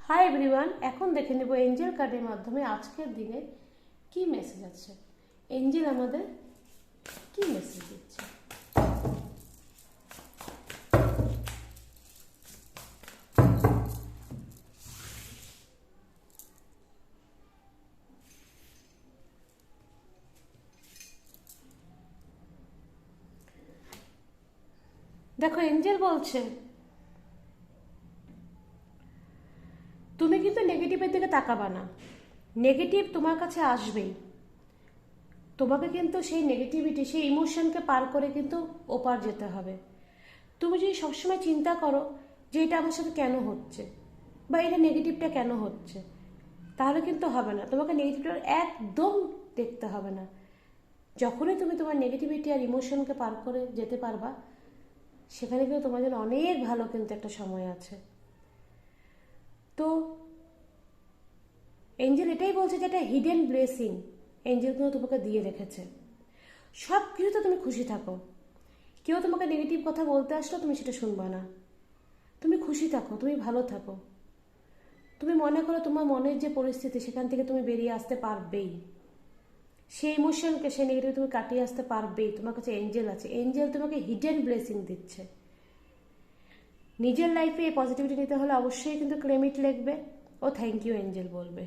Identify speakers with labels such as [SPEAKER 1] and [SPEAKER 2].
[SPEAKER 1] Hi everyone, এখন দেখে নেব এঞ্জেল কার্ডের মাধ্যমে আজকের দিনে কি মেসেজ আছে। এঞ্জেল আমাদের কি মেসেজ দিচ্ছে। দেখো, এঞ্জেল বলছে তুমি কিন্তু নেগেটিভের দিকে তাকাবা না। নেগেটিভ তোমার কাছে আসবেই। তোমাকে কিন্তু সেই নেগেটিভিটি, সেই ইমোশনকে পার করে কিন্তু ওপার যেতে হবে। তুমি যদি সবসময় চিন্তা করো যে এটা আমার সাথে কেন হচ্ছে বা এটা নেগেটিভটা কেন হচ্ছে, তাহলে কিন্তু হবে না। তোমাকে নেগেটিভটা একদম দেখতে হবে না। যখনই তুমি তোমার নেগেটিভিটি আর ইমোশনকে পার করে যেতে পারবা, সেখানে কিন্তু তোমার জন্য অনেক ভালো কিন্তু একটা সময় আছে। তো এঞ্জেল এটাই বলছে যে এটা হিডেন ব্লেসিং এঞ্জেল কিন্তু তোমাকে দিয়ে রেখেছে। সব কিছুতে তুমি খুশি থাকো। কেউ তোমাকে নেগেটিভ কথা বলতে আসলো, তুমি সেটা শুনবা না। তুমি খুশি থাকো, তুমি ভালো থাকো। তুমি মনে করো তোমার মনের যে পরিস্থিতি, সেখান থেকে তুমি বেরিয়ে আসতে পারবেই। সেই ইমোশনকে, সেই নেগেটিভ তুমি কাটিয়ে আসতে পারবেই। তোমার কাছে এঞ্জেল আছে। এঞ্জেল তোমাকে হিডেন ব্লেসিং দিচ্ছে। নিজের লাইফে এই পজিটিভিটি নিতে হলে অবশ্যই কিন্তু ক্লেম ইট লিখবে ও থ্যাংক ইউ এঞ্জেল বলবে।